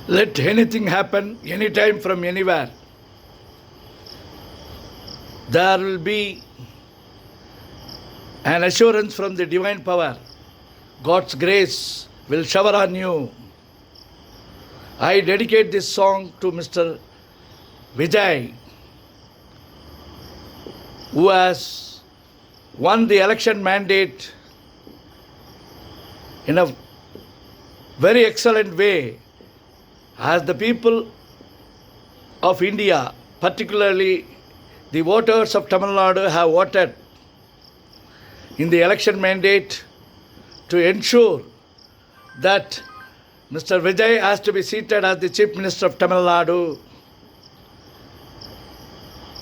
Let anything happen anytime from anywhere. There will be an assurance from the divine power. God's grace will shower on you. I dedicate this song to Mr. Vijay, who has won the election mandate in a very excellent way. As the people of India, particularly the voters of Tamil Nadu, have voted in the election mandate to ensure that Mr. Vijay has to be seated as the Chief Minister of Tamil Nadu.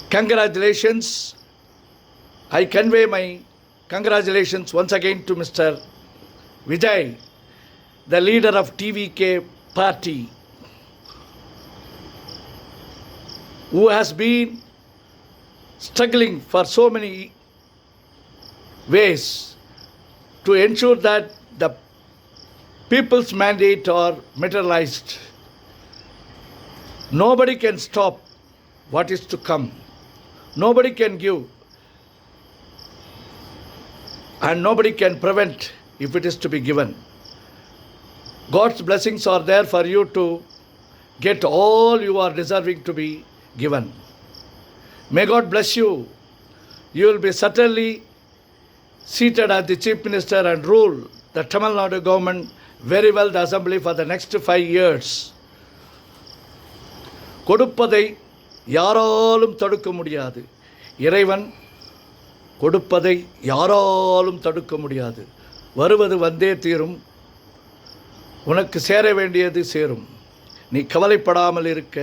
Congratulations. I convey my congratulations once again to Mr. Vijay, the leader of TVK party, who has been struggling for so many ways to ensure that the people's mandate are materialized. Nobody can stop what is to come. Nobody can give and nobody can prevent if it is to be given. God's blessings are there for you to get all you are deserving to be given. May God bless you. You will be certainly seated as the Chief Minister and rule the Tamil Nadu government very well, the assembly, for the next 5 years. கொடுப்பதை யாராலும் தடுக்க முடியாது. இறைவன் கொடுப்பதை யாராலும் தடுக்க முடியாது. வருவது வந்தே தீரும். உனக்கு சேர வேண்டியது சேரும். நீ கவலைப்படாமல் இருக்க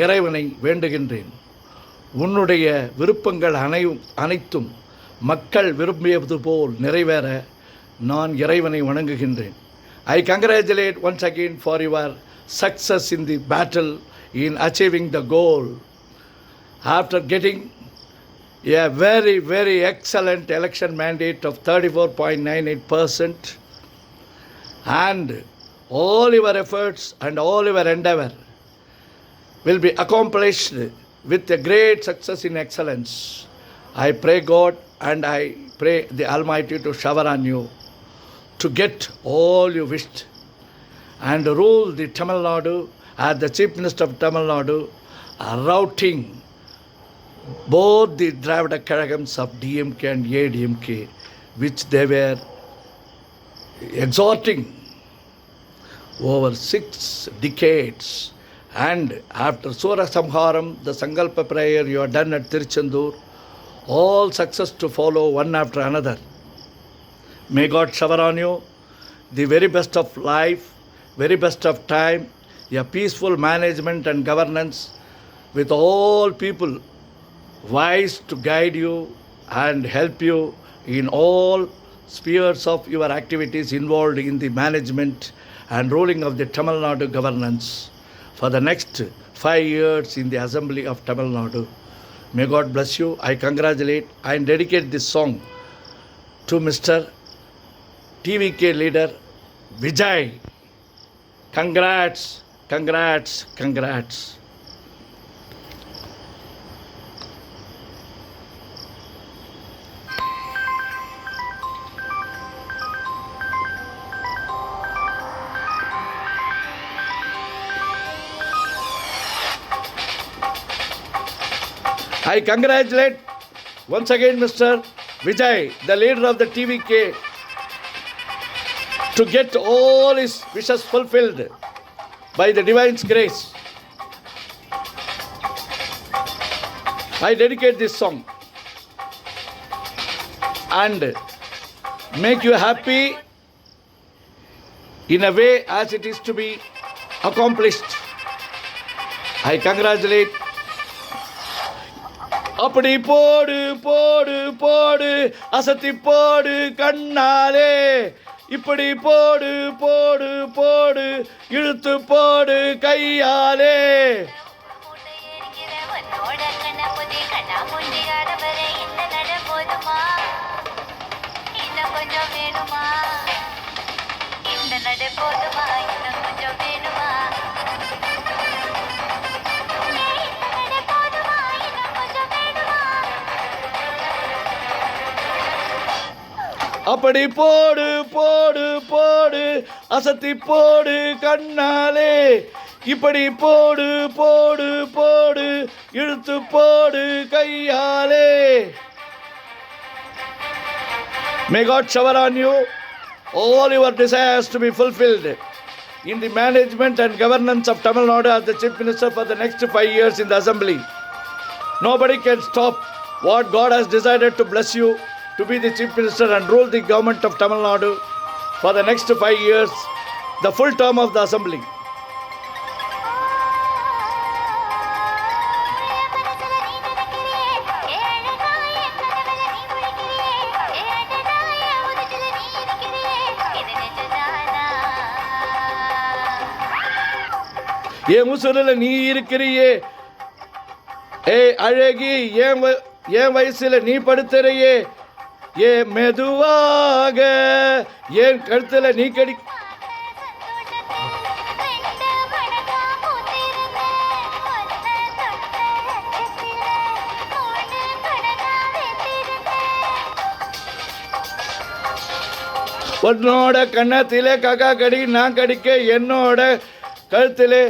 இறைவனை வேண்டுகின்றேன். உன்னுடைய விருப்பங்கள் அனைத்தும் மக்கள் விரும்பியது போல் நிறைவேற நான் இறைவனை வணங்குகின்றேன். I congratulate once again for your success in the battle in achieving the goal. After getting a very, very excellent election mandate of 34.98%, and all your efforts and all your endeavor will be accomplished with a great success in excellence. I pray God and I pray the Almighty to shower on you to get all you wished and rule the Tamil Nadu as the Chief Minister of Tamil Nadu, routing both the Dravida Kazhagams of DMK and ADMK, which they were exhorting over 6 decades. And after Sura Samharam, the Sankalpa prayer you have done at Tiruchendur, all success to follow one after another. May God shower on you the very best of life, very best of time, a peaceful management and governance with all people wise to guide you and help you in all spheres of your activities involved in the management and ruling of the Tamil Nadu governance for the next 5 years in the Assembly of Tamil Nadu. May God bless you. I congratulate and dedicate this song to Mr. TVK leader Vijay. Congrats, congrats, congrats. I congratulate once again Mr. Vijay, the leader of the TVK, to get all his wishes fulfilled by the divine's grace. I dedicate this song and make you happy in a way as it is to be accomplished. I congratulate. அப்படி போடு போடு போடு அசத்தி போடு கண்ணாலே, இப்படி போடு போடு போடு இழுத்து போடு கையாலே. நடு போதுமா இன்னும் கொஞ்சம் வேணுமா? அப்படி போடு போடு போடு அசத்தி போடு கண்ணாலே, இப்படி போடு போடு போடு இழுத்து போடு கையாலே. May God shower on you all your desires to be fulfilled in the management and governance of Tamil Nadu as the Chief Minister for the next 5 years in the Assembly. Nobody can stop what God has decided to bless you to be the Chief Minister and rule the government of Tamil Nadu for the next 5 years, the full term of the Assembly. என் உசுரில் நீ இருக்கிறியே, அழகி என் வயசில் நீ படுத்துறையே, மெதுவாக என் கழுத்தில் நீ கடி. உன்னோட கன்னத்திலே கக்கா கடி நான் கடிக்க, என்னோட கழுத்திலே